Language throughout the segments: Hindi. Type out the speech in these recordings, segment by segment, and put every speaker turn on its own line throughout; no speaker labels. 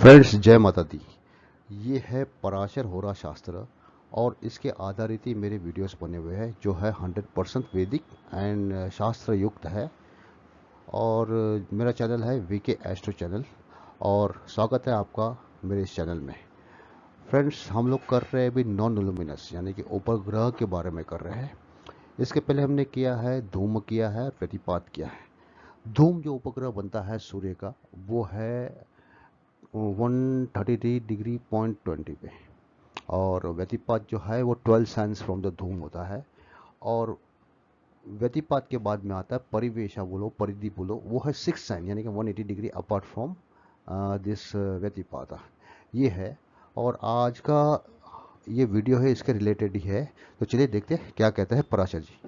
फ्रेंड्स, जय माता दी। ये है पराशर होरा शास्त्र और इसके आधारित ही मेरे वीडियोस बने हुए हैं जो है 100% वैदिक एंड शास्त्र युक्त है। और मेरा चैनल है वीके एस्ट्रो चैनल और स्वागत है आपका मेरे इस चैनल में। फ्रेंड्स, हम लोग कर रहे हैं अभी नॉन लुमिनस यानी कि उपग्रह के बारे में कर रहे हैं। इसके पहले हमने किया है धूम, किया है व्यतिपात किया है। धूम जो उपग्रह बनता है सूर्य का वो है 133 डिग्री 20 पे, और व्यतिपात जो है वो 12 साइंस फ्रॉम द धूम होता है। और व्यतिपात के बाद में आता है परिवेशा बोलो, परिधि बोलो, वो है 6 साइन यानी कि 180 डिग्री अपार्ट फ्रॉम दिस व्यतिपात। ये है। और आज का ये वीडियो है इसके रिलेटेड ही है। तो चलिए देखते हैं क्या कहते हैं पराशर जी।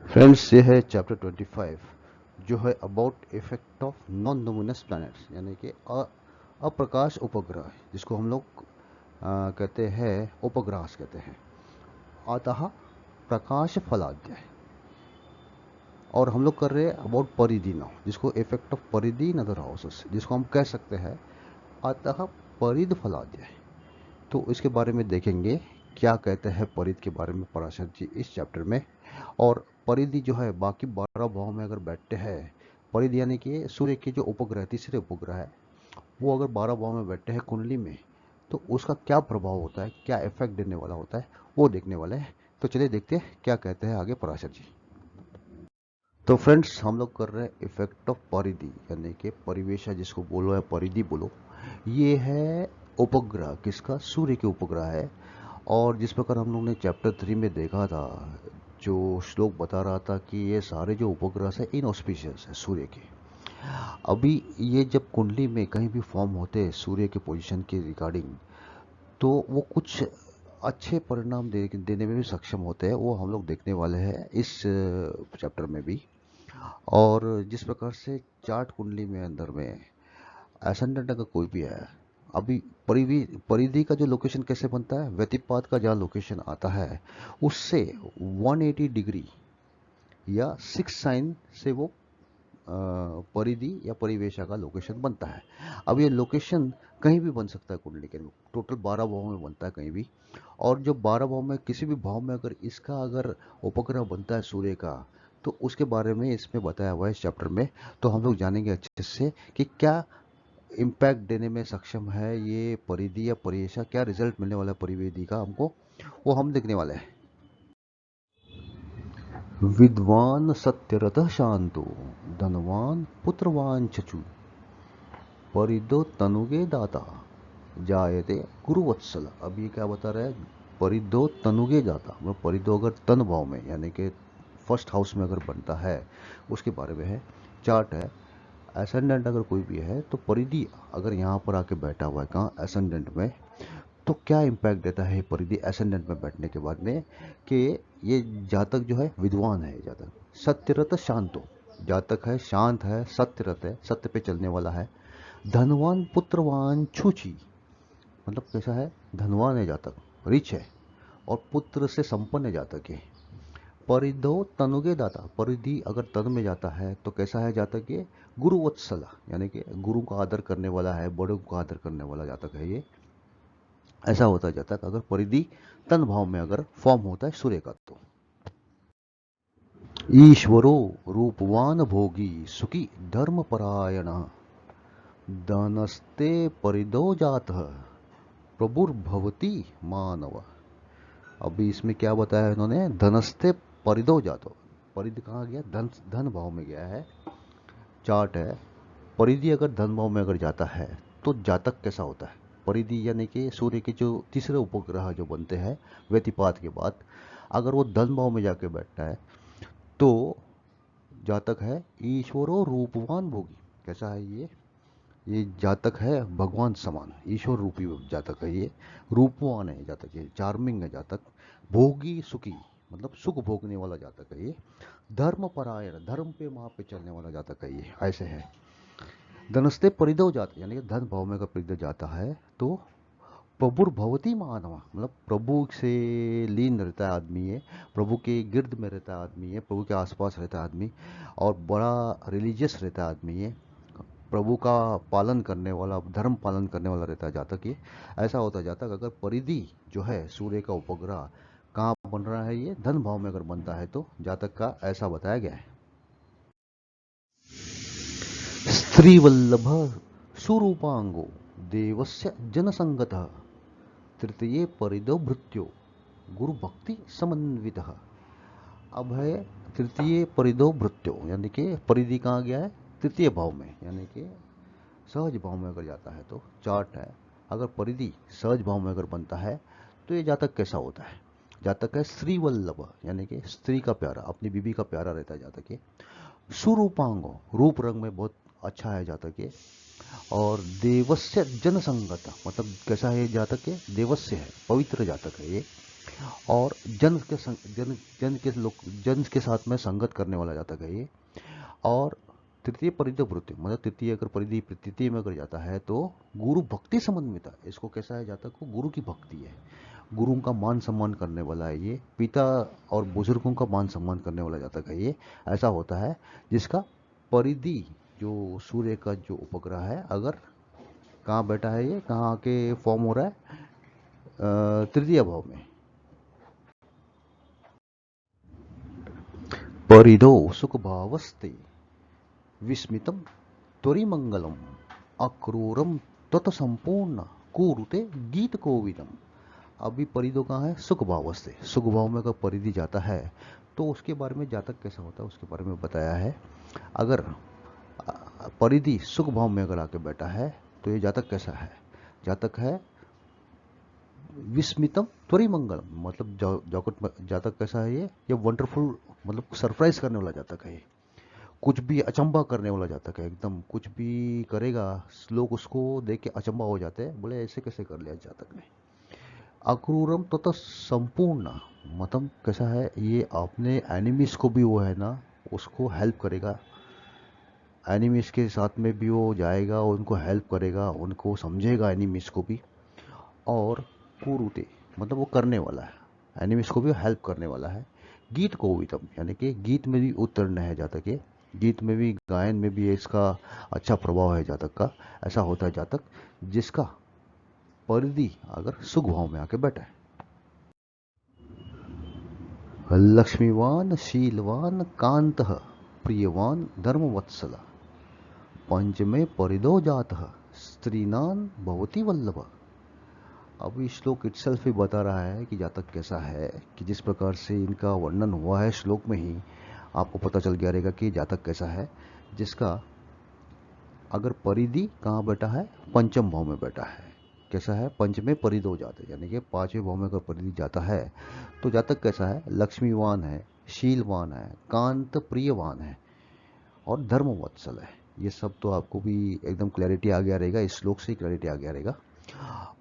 फ्रेंड्स, ये है चैप्टर 25 जो है about effect of non luminous planets यानी कि अप्रकाश उपग्रह, जिसको हम लोग कहते हैं उपग्रह कहते हैं। अतः प्रकाश फलाध्याय। और हम लोग कर रहे हैं अबाउट परिधि नाउ, जिसको इफेक्ट ऑफ परिधि इन अदर हाउसेस, जिसको हम कह सकते हैं अतः परिध फलाध्याय। तो इसके बारे में देखेंगे क्या कहते हैं परिध के बारे में पराशर जी इस चैप्टर में। और परिधि जो है बाकी 12 भाव में अगर बैठते हैं, परिधि यानी कि सूर्य के जो उपग्रह, तीसरे उपग्रह है, वो अगर 12 भाव में बैठते हैं कुंडली में, तो उसका क्या प्रभाव होता है, क्या इफेक्ट देने वाला होता है, वो देखने वाले हैं। तो चलिए देखते हैं क्या कहते हैं आगे पराशर जी। तो फ्रेंड्स, हम लोग कर रहे हैं इफेक्ट ऑफ परिधि यानी कि परिवेशा, जिसको बोलो या परिधि बोलो। ये है उपग्रह, किसका? सूर्य के उपग्रह है। और जिस प्रकार हम लोग ने चैप्टर 3 में देखा था, जो श्लोक बता रहा था कि ये सारे जो उपग्रह है इनऑस्पिशियस है सूर्य के। अभी ये जब कुंडली में कहीं भी फॉर्म होते हैं सूर्य के पोजीशन के रिगार्डिंग, तो वो कुछ अच्छे परिणाम देने में भी सक्षम होते हैं। वो हम लोग देखने वाले हैं इस चैप्टर में भी। और जिस प्रकार से चार्ट कुंडली में अंदर में एसेंडेंट अगर कोई भी है, अभी परिधि का जो लोकेशन कैसे बनता है, व्यतिपात का जहाँ लोकेशन आता है उससे 180 डिग्री या 6 साइन से वो परिधि या परिवेशा का लोकेशन बनता है। अब ये लोकेशन कहीं भी बन सकता है कुंडली के, टोटल 12 भाव में बनता है कहीं भी। और जो 12 भाव में किसी भी भाव में अगर इसका अगर उपग्रह बनता है सूर्य का, तो उसके बारे में इसमें बताया हुआ है इस चैप्टर में। तो हम लोग जानेंगे अच्छे से कि क्या इम्पैक्ट देने में सक्षम है ये परिधि या परिवेशा, क्या रिजल्ट मिलने वाला है परिवेदी का हमको, वो हम देखने वाले हैं। विद्वान सत्यरतः शांतो, धनवान पुत्रवान चचु, परिदो तनुगे दाता, जायते गुरुवत्सल। अब ये क्या बता रहा है? परिदो तनुगे दाता, मतलब परिदो अगर तन भाव में यानी कि फर्स्ट हाउस में अगर बनता है, उसके बारे में है। चार्ट है, एसेंडेंट अगर कोई भी है तो परिधि अगर यहाँ पर आके बैठा हुआ है कहाँ, एसेंडेंट में, तो क्या इम्पैक्ट देता है परिधि एसेंडेंट में बैठने के बाद में, कि ये जातक जो है विद्वान है, जातक सत्यरत शांतो, जातक है शांत है, सत्यरत है, सत्य पे चलने वाला है। धनवान पुत्रवान छुची, मतलब कैसा है? धनवान है जातक, रिच है, और पुत्र से संपन्न है जातक है। परिधो तनुगे दाता, परिधि अगर तन में जाता है तो कैसा है जातक ये? गुरुवत्सला यानी कि गुरु का आदर करने वाला है, बड़ों का आदर करने वाला जातक है ये। ऐसा होता जाता है अगर परिधि तन भाव में अगर फॉर्म होता है सूर्य का तो। ईश्वरो रूपवान भोगी सुखी धर्मपरायण, धनस्ते परिदो जात प्रभुर्भवती मानव। अभी इसमें क्या बताया इन्होंने? धनस्ते परिदो जातो, परिधि कहाँ गया? धन, धन भाव में गया है। चार्ट है, परिधि अगर धन भाव में अगर जाता है तो जातक कैसा होता है? परिधि यानी कि सूर्य के जो तीसरे उपग्रह जो बनते हैं व्यतिपात के बाद, अगर वो धन भाव में जाके बैठता है तो जातक है ईश्वरो रूपवान भोगी। कैसा है ये जातक है भगवान समान, ईश्वर रूपी जातक है ये। रूपवान है जातक, ये चार्मिंग है जातक। भोगी सुखी, मतलब सुख भोगने वाला जातक है ये। धर्म परायण, धर्म पे वहां पे चलने वाला जातक है ये। ऐसे है। धनस्ते परिधो जाता यानी कि धन भाव में अगर परिधो जाता है तो प्रभुर्भवती मानव, मतलब प्रभु से लीन रहता है आदमी है, प्रभु के गिर्द में रहता है आदमी है, प्रभु के आसपास रहता है आदमी, और बड़ा रिलीजियस रहता है आदमी है, प्रभु का पालन करने वाला, धर्म पालन करने वाला रहता है जातक ये। ऐसा होता है जातक अगर परिधि जो है सूर्य का उपग्रह कहाँ बन रहा है, ये धन भाव में अगर बनता है तो जातक का ऐसा बताया गया है। स्त्री वल्लभ सुरूपांगो देवस्य जनसंगतः तृतीय परिदो भृत्यो गुरु भक्ति समन्वित। अब है तृतीय परिदो भृत्यो, यानी कि परिधि कहाँ गया है, तृतीय भाव में, यानी कि सहज भाव में अगर जाता है तो चार्ट है, अगर परिधि सहज भाव में अगर बनता है तो ये जातक कैसा होता है, जातक है स्त्री वल्लभ, यानी कि स्त्री का प्यारा, अपनी बीबी का प्यारा रहता है जातक ये। सुरूपांगो, रूप रंग में बहुत अच्छा है जातक ये। और देवस्य जनसंगत, मतलब कैसा है जातक है, देवस्य है, पवित्र जातक है ये। और जन के साथ में संगत करने वाला जातक है ये। और तृतीय परिधि वृत्ति, मतलब तृतीय अगर परिधि तृतीय में अगर जाता है तो गुरु भक्ति समन्विता, इसको कैसा है जातक को, गुरु की भक्ति है, गुरुओं का मान सम्मान करने वाला है ये, पिता और बुजुर्गों का मान सम्मान करने वाला जातक है ये। ऐसा होता है जिसका परिधि जो सूर्य का जो उपग्रह है अगर कहाँ बैठा है, ये कहाँ के फॉर्म हो रहा है, तृतीय भाव में। परिधो सुख भावस्ते विस्मितम त्वरिमंगलम अक्रूरम तत्संपूर्ण कुरुते गीत कोविदम। अभी परिधो कहाँ है, सुख भाव से, सुख भाव में अगर परिधि जाता है तो उसके बारे में जातक कैसा होता है उसके बारे में बताया है। अगर परिधि सुख भाव में अगर आके बैठा है तो ये जातक कैसा है, जातक है विस्मितम त्वरिमंगलम, मतलब जातक कैसा है ये वंडरफुल, मतलब सरप्राइज करने वाला जातक है ये, कुछ भी अचंबा करने वाला जातक है, एकदम कुछ भी करेगा लोग उसको देख के अचंबा हो जाते हैं, बोले ऐसे कैसे कर लिया जातक ने। अक्रूरम तथा संपूर्ण, मतलब कैसा है ये, अपने एनिमीज को भी वो है ना उसको हेल्प करेगा, एनिमीज के साथ में भी वो जाएगा, उनको हेल्प करेगा, उनको समझेगा एनिमीज को भी। और कुरुते, मतलब वो करने वाला है, एनिमीज को भी हेल्प करने वाला है। गीत कोवितम, यानी कि गीत में भी उत्तीर्ण है जातक ये, गीत में भी गायन में भी इसका अच्छा प्रभाव है जातक का। ऐसा होता है जातक जिसका परिधि अगर सुख भाव में आके बैठा है। लक्ष्मीवान शीलवान कांत प्रियवान धर्मवत्सल पंचमे परिदो जात स्त्रीनान भवती वल्लभ। अब इस श्लोक इटसेल्फ ही बता रहा है कि जातक कैसा है, कि जिस प्रकार से इनका वर्णन हुआ है श्लोक में ही आपको पता चल गया रहेगा कि जातक कैसा है, जिसका अगर परिधि कहाँ बैठा है, पंचम भाव में बैठा है। कैसा है, पंच में परिधो जाते, यानी कि पांचवें भाव में अगर परिधि जाता है तो जातक कैसा है, लक्ष्मीवान है, शीलवान है, कांत प्रियवान है और धर्मवत्सल है। ये सब तो आपको भी एकदम क्लैरिटी आ गया रहेगा, इस श्लोक से ही क्लैरिटी आ गया रहेगा।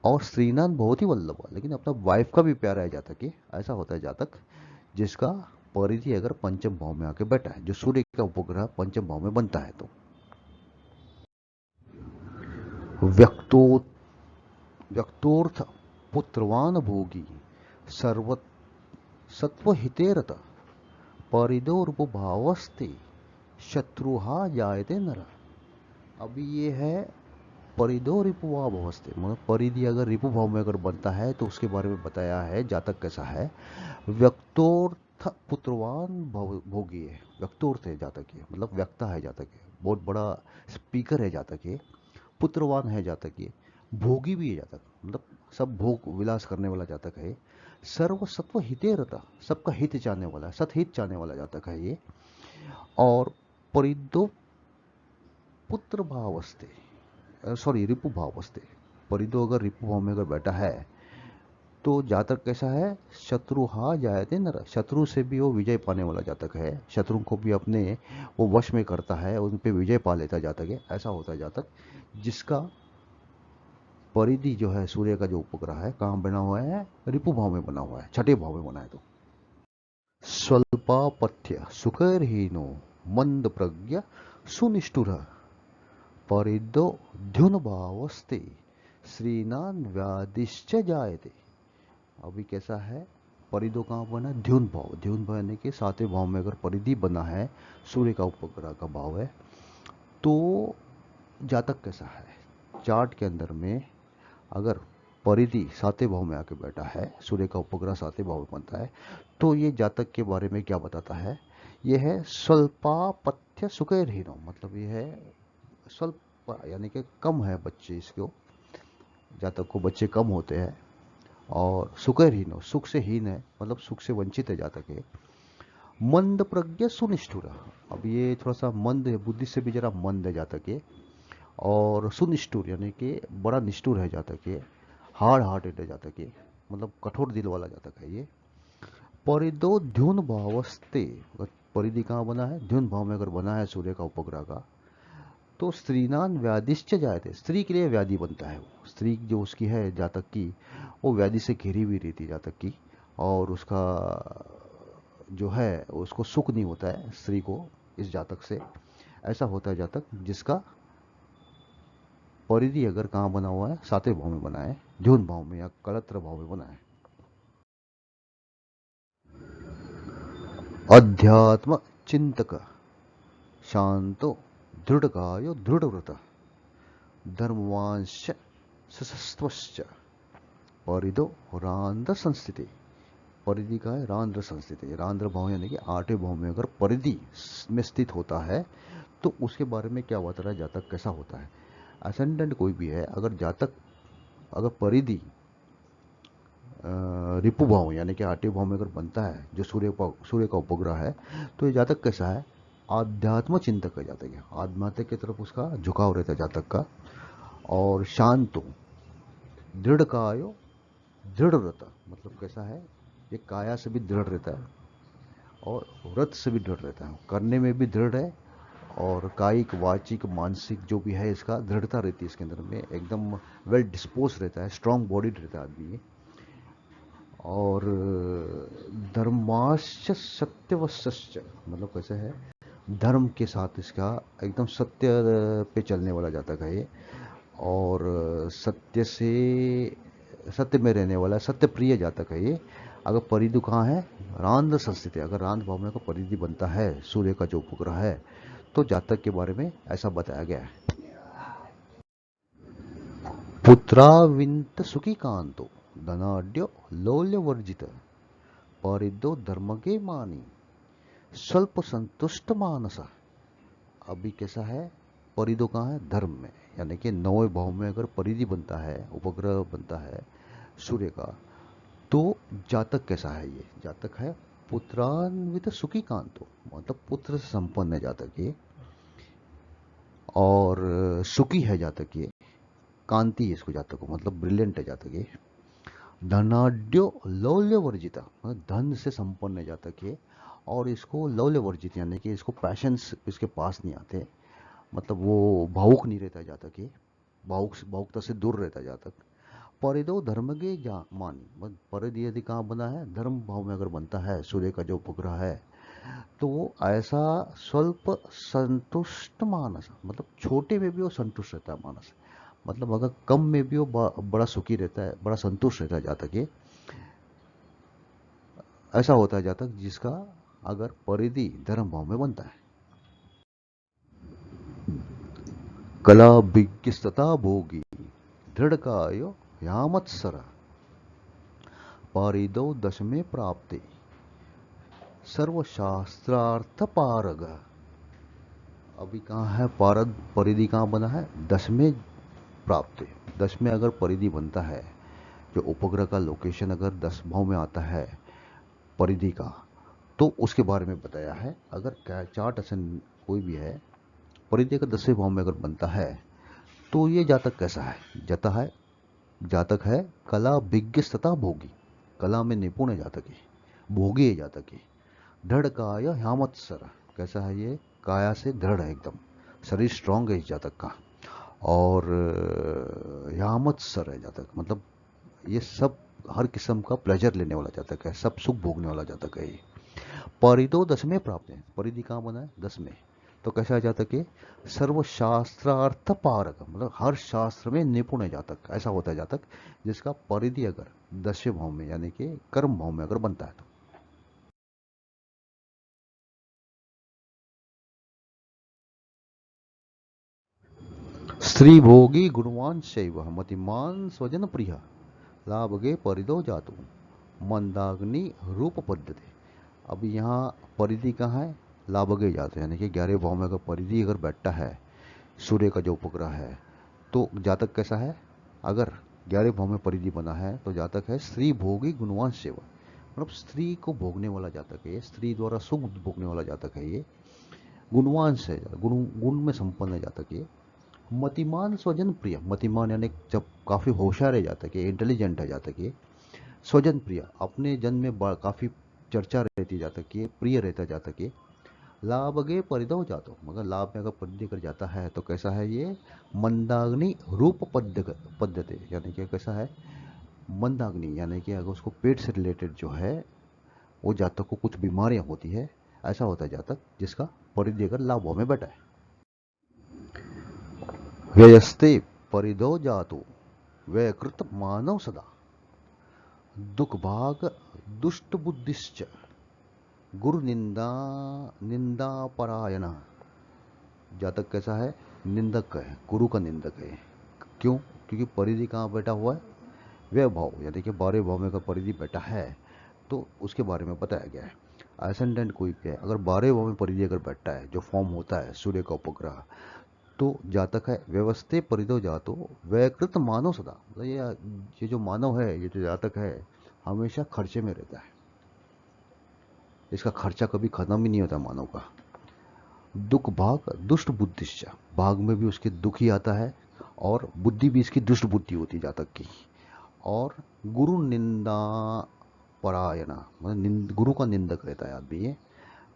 और श्रीनाथ बहुत ही वल्लभ, लेकिन अपना वाइफ का भी प्यारा है जातक ये। ऐसा होता है जातक जिसका परिधि अगर पंचम भाव में आके बैठा है, जो सूर्य का उपग्रह पंचम भाव में बनता है तो। व्यक्तो व्यक्तोर्थ पुत्रवान भोगी सर्व सत्वहितेरत परिदोर्भावस्ते शत्रुहा जायते नर। अभी ये है परिदो रिपुवा भवस्ते, मतलब परिधि अगर रिपु भाव में अगर बनता है तो उसके बारे में बताया है जातक कैसा है। व्यक्तोर्थ पुत्रवान भोगी है, व्यक्तोर्थ है जातक ये, मतलब व्यक्ता है जातक ये, बहुत बड़ा स्पीकर है जातक ये। पुत्रवान है जातक ये, भोगी भी है जातक, मतलब सब भोग विलास करने वाला जातक है। सर्व सत्व हिते रहता, सबका हित चाहने वाला, सतहित चाहने वाला जातक है ये। और परिदो पुत्र भावस्ते, सॉरी रिपु भावस्ते, परिदो अगर रिपु भाव में अगर बैठा है तो जातक कैसा है, शत्रु हा जायते नर, शत्रु से भी वो विजय पाने वाला जातक है, शत्रु को भी अपने वो वश में करता है, उन पे विजय पा लेता जातक है। ऐसा होता है जातक जिसका परिधि जो है सूर्य का जो उपग्रह है कहाँ बना हुआ है, रिपु भाव में बना हुआ है, छठे भाव में बना है तो। स्वल्पापथ्य सुखरहीनो मंद प्रज्ञ सुनिष्ठुर परिदो ध्युन भावस्ते श्रीनान व्याधिश्च जायते। अभी कैसा है, परिधो कहाँ बना, द्युन भाव। द्युन भाव यानी कि सातवें भाव में अगर परिधि बना है, सूर्य का उपग्रह का भाव है, तो जातक कैसा है। चार्ट के अंदर में अगर परिधि सातवें भाव में आके बैठा है, सूर्य का उपग्रह सातवें भाव में बनता है, तो ये जातक के बारे में क्या बताता है, ये है स्वल्पापथ्य सुखैरहीनो। मतलब ये है स्वल्प यानी कि कम है बच्चे, इसको जातक को बच्चे कम होते हैं, और सुखैरहीनो सुख से हीन है, मतलब सुख से वंचित है जातक है। मंद प्रज्ञ सुनिष्ठुर। अब ये थोड़ा सा मंद है, बुद्धि से भी जरा मंद है जातक है। और सुनिष्ठुर यानी कि बड़ा निष्ठुर है जातक ये, हार्ड हार्टेड है जातक ये, मतलब कठोर दिल वाला जातक है ये। परिदो ध्युन भावस्ते, अगर परिधि कहाँ बना है, ध्युन भाव में अगर बना है सूर्य का उपग्रह का, तो स्त्रीनान व्याधिश्च जायते। स्त्री के लिए व्याधि बनता है वो। स्त्री जो उसकी है जातक की, वो व्याधि से घिरी हुई रहती है जातक की, और उसका जो है उसको सुख नहीं होता है स्त्री को इस जातक से। ऐसा होता है जातक जिसका परिधि अगर कहाँ बना हुआ है, सातवें भाव में बना है, ध्युन भाव में या कलत्र भाव में बना है। अध्यात्म चिंतक शांतो दृढ़कायो दृढ़व्रत धर्मवांश सशस्त्वश्च परिदो रांद्र संस्थिति। परिधि का है रांद्र संस्थिति। रांद्र भाव यानी कि आठवें भाव में अगर परिधि में स्थित होता है, तो उसके बारे में क्या बता रहा है, जातक कैसा होता है। असेंडेंट कोई भी है, अगर जातक अगर परिधि रिपु भाव यानी कि आठवें भाव में अगर बनता है, जो सूर्य का उपग्रह है, तो ये जातक कैसा है, आध्यात्म चिंतक है जातक है। आध्यात्मिक की तरफ उसका झुकाव रहता है जातक का। और शांतो दृढ़ कायो दृढ़ व्रत, मतलब कैसा है, ये काया से भी दृढ़ रहता है और व्रत से भी दृढ़ रहता है, करने में भी दृढ़ है, और कायिक वाचिक मानसिक जो भी है इसका दृढ़ता रहती है इसके अंदर में, एकदम वेल डिस्पोज रहता है, स्ट्रांग बॉडी रहता है आदमी। और धर्माश्च सत्यवश्च, मतलब कैसे है, धर्म के साथ इसका एकदम सत्य पे चलने वाला जातक है ये। और सत्य से सत्य में रहने वाला सत्य प्रिय जातक है ये। अगर परिधि कहाँ है, रांद्र संस्थिति, अगर रांद्र भाव में का परिधि बनता है सूर्य का जो उपग्रह है, तो जातक के बारे में ऐसा बताया गया है। पुत्राविंत सुखी कांतो धनाढ्यो लौल्य वर्जित परिदो धर्मगे मानी स्वल्प संतुष्ट मानसा। अभी कैसा है, परिधो कहाँ है, धर्म में, यानी कि नौवें भाव में अगर परिधि बनता है, उपग्रह बनता है सूर्य का, तो जातक कैसा है, ये जातक है पुत्रान्वित सुखी कांतो, मतलब पुत्र से संपन्न है जातक ये, और सुखी है जातक ये, कांति है इसको जातक को, मतलब ब्रिलियंट है जातक ये। धनाढ्यो लौल्य वर्जिता, मतलब धन से संपन्न है जातक ये, और इसको लौल्य वर्जित यानी कि इसको पैशंस इसके पास नहीं आते, मतलब वो भावुक नहीं रहता जातक ये, भावुकता से दूर रहता जातक। परिदो धर्म के जा मानी, मतलब परिधि यदि कहाँ बना है, धर्म भाव में अगर बनता है सूर्य का जो उपग्रह है, तो वो ऐसा स्वल्प संतुष्ट मानस, मतलब छोटे में भी वो संतुष्ट रहता है मानस, मतलब अगर कम में भी वो बड़ा सुखी रहता है, बड़ा संतुष्ट रहता है जातक ये। ऐसा होता है जातक जिसका अगर परिधि धर्म भाव में बनता है। कला विज्ञस्तता भोगी दृढ़ कायो यामत्सर परिदो दशमे प्राप्ते सर्वशास्त्रार्थ पारग। अभी कहाँ है पारद, परिधि कहाँ बना है, दशमें प्राप्त। दस में अगर परिधि बनता है, जो उपग्रह का लोकेशन अगर 10 भाव में आता है परिधि का, तो उसके बारे में बताया है। अगर चार्ट असन कोई भी है, परिधि अगर 10वें भाव में अगर बनता है, तो ये जातक कैसा है, जातक है कला विज्ञ तथा भोगी, कला में निपुण है जातक है, भोगी है जातक है। दृढ़ काया ह्यामत्सर, कैसा है ये, काया से दृढ़ है एकदम, शरीर स्ट्रांग है इस जातक का। और ह्यामत्सर है जातक, मतलब ये सब हर किस्म का प्लेजर लेने वाला जातक है, सब सुख भोगने वाला जातक है ये। परिधो 10 में प्राप्त है, परिधि कहाँ बना है, 10 में, तो कैसा है जातक ये? सर्वशास्त्रार्थ पारक, मतलब हर शास्त्र में निपुण है जातक, ऐसा होता है जातक जिसका परिधि अगर 10वें भाव में यानी कि कर्म भाव में अगर बनता है तो। स्त्री भोगी गुणवान शैव मतिमान स्वजन प्रिय लाभगे परिदो जातु मंदाग्नि रूप पद्धति। अब यहाँ परिधि कहाँ है? लाभगे जाते यानी कि 11वें भाव में अगर परिधि अगर बैठता है सूर्य का जो उपग्रह है तो जातक कैसा है? अगर 11वें भाव में परिधि बना है तो जातक है स्त्री भोगी गुणवान सेवा, मतलब स्त्री को भोगने वाला जातक है ये, स्त्री द्वारा सुख भोगने वाला जातक है ये, गुणवान से गुण में संपन्न है जातक ये। मतिमान स्वजन प्रिय, मतिमान यानी जब काफ़ी होशियार है जातक ये, इंटेलिजेंट है जातक ये। स्वजन प्रिय, अपने जन में काफ़ी चर्चा रहती जातक ये, प्रिय रहता जातक ये। लाभगे परिधो जातो, मगर लाभ में अगर परिधि कर जाता है तो कैसा है ये? मंदाग्नि रूप पद्धति, यानी कि कैसा है? मंदाग्नि यानी कि अगर उसको पेट से रिलेटेड जो है वो जातक को कुछ बीमारियां होती है, ऐसा होता है जातक जिसका परिधि अगर लाभों में बैठा है। व्ययस्ते परिधो जातो व्यकृत मानव सदा दुख भाग दुष्ट बुद्धिश्च गुरु निंदा निंदा परायण। जातक कैसा है? निंदक है, गुरु का निंदक है। क्यों? क्योंकि परिधि कहाँ बैठा हुआ है? व्यय भाव, यानी कि 12वें भाव में अगर परिधि बैठा है तो उसके बारे में बताया गया है। एसेंडेंट कोई भी है, अगर 12वें भाव में परिधि अगर बैठता है जो फॉर्म होता है सूर्य का उपग्रह, तो जातक है व्यवस्थे परिधो जातो व्यकृत मानव सदा, मतलब ये जो मानव है, ये जो जातक है हमेशा खर्चे में रहता है, इसका खर्चा कभी खत्म ही नहीं होता मानव का। दुख भाग दुष्ट बुद्धिश्च, भाग में भी उसके दुख ही आता है और बुद्धि भी इसकी दुष्ट बुद्धि होती है जातक की। और गुरु निंदा परायणा, मतलब गुरु का निंदक रहता है आदमी ये,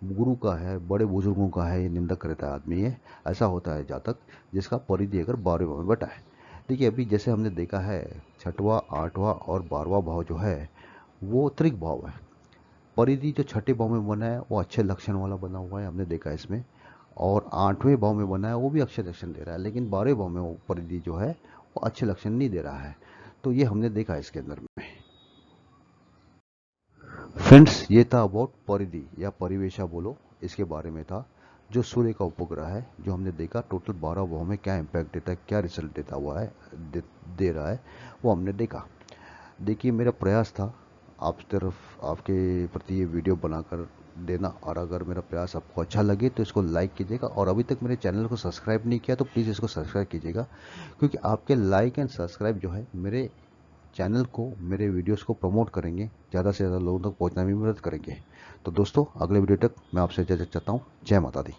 गुरु का है, बड़े बुजुर्गों का है, ये निंदक रहता है आदमी ये। ऐसा होता है जातक जिसका परिधि अगर 12वें भाव में बैठा है। देखिए अभी जैसे हमने देखा है 6वां 8वां और 12वां भाव जो है वो त्रिक भाव है। परिधि जो 6ठे भाव में बना है वो अच्छे लक्षण वाला बना हुआ है, हमने देखा है इसमें। और 8वें भाव में बना है वो भी अच्छे लक्षण दे रहा है, लेकिन 12वें भाव में वो परिधि जो है वो अच्छे लक्षण नहीं दे रहा है। तो ये हमने देखा है इसके अंदर में। फ्रेंड्स ये था अबाउट परिधि या परिवेशा बोलो, इसके बारे में था। जो सूर्य का उपग्रह है जो हमने देखा टोटल 12 भाव में क्या इम्पैक्ट देता है, क्या रिजल्ट देता हुआ है दे रहा है, वो हमने देखा। देखिए मेरा प्रयास था आप तरफ आपके प्रति ये वीडियो बनाकर देना, और अगर मेरा प्रयास आपको अच्छा लगे तो इसको लाइक कीजिएगा, और अभी तक मेरे चैनल को सब्सक्राइब नहीं किया तो प्लीज़ इसको सब्सक्राइब कीजिएगा, क्योंकि आपके लाइक एंड सब्सक्राइब जो है मेरे चैनल को, मेरे वीडियोस को प्रमोट करेंगे, ज़्यादा से ज़्यादा लोगों तक पहुंचने में मदद करेंगे। तो दोस्तों अगले वीडियो तक मैं आपसे इजाज़त चाहता हूँ। जय माता दी।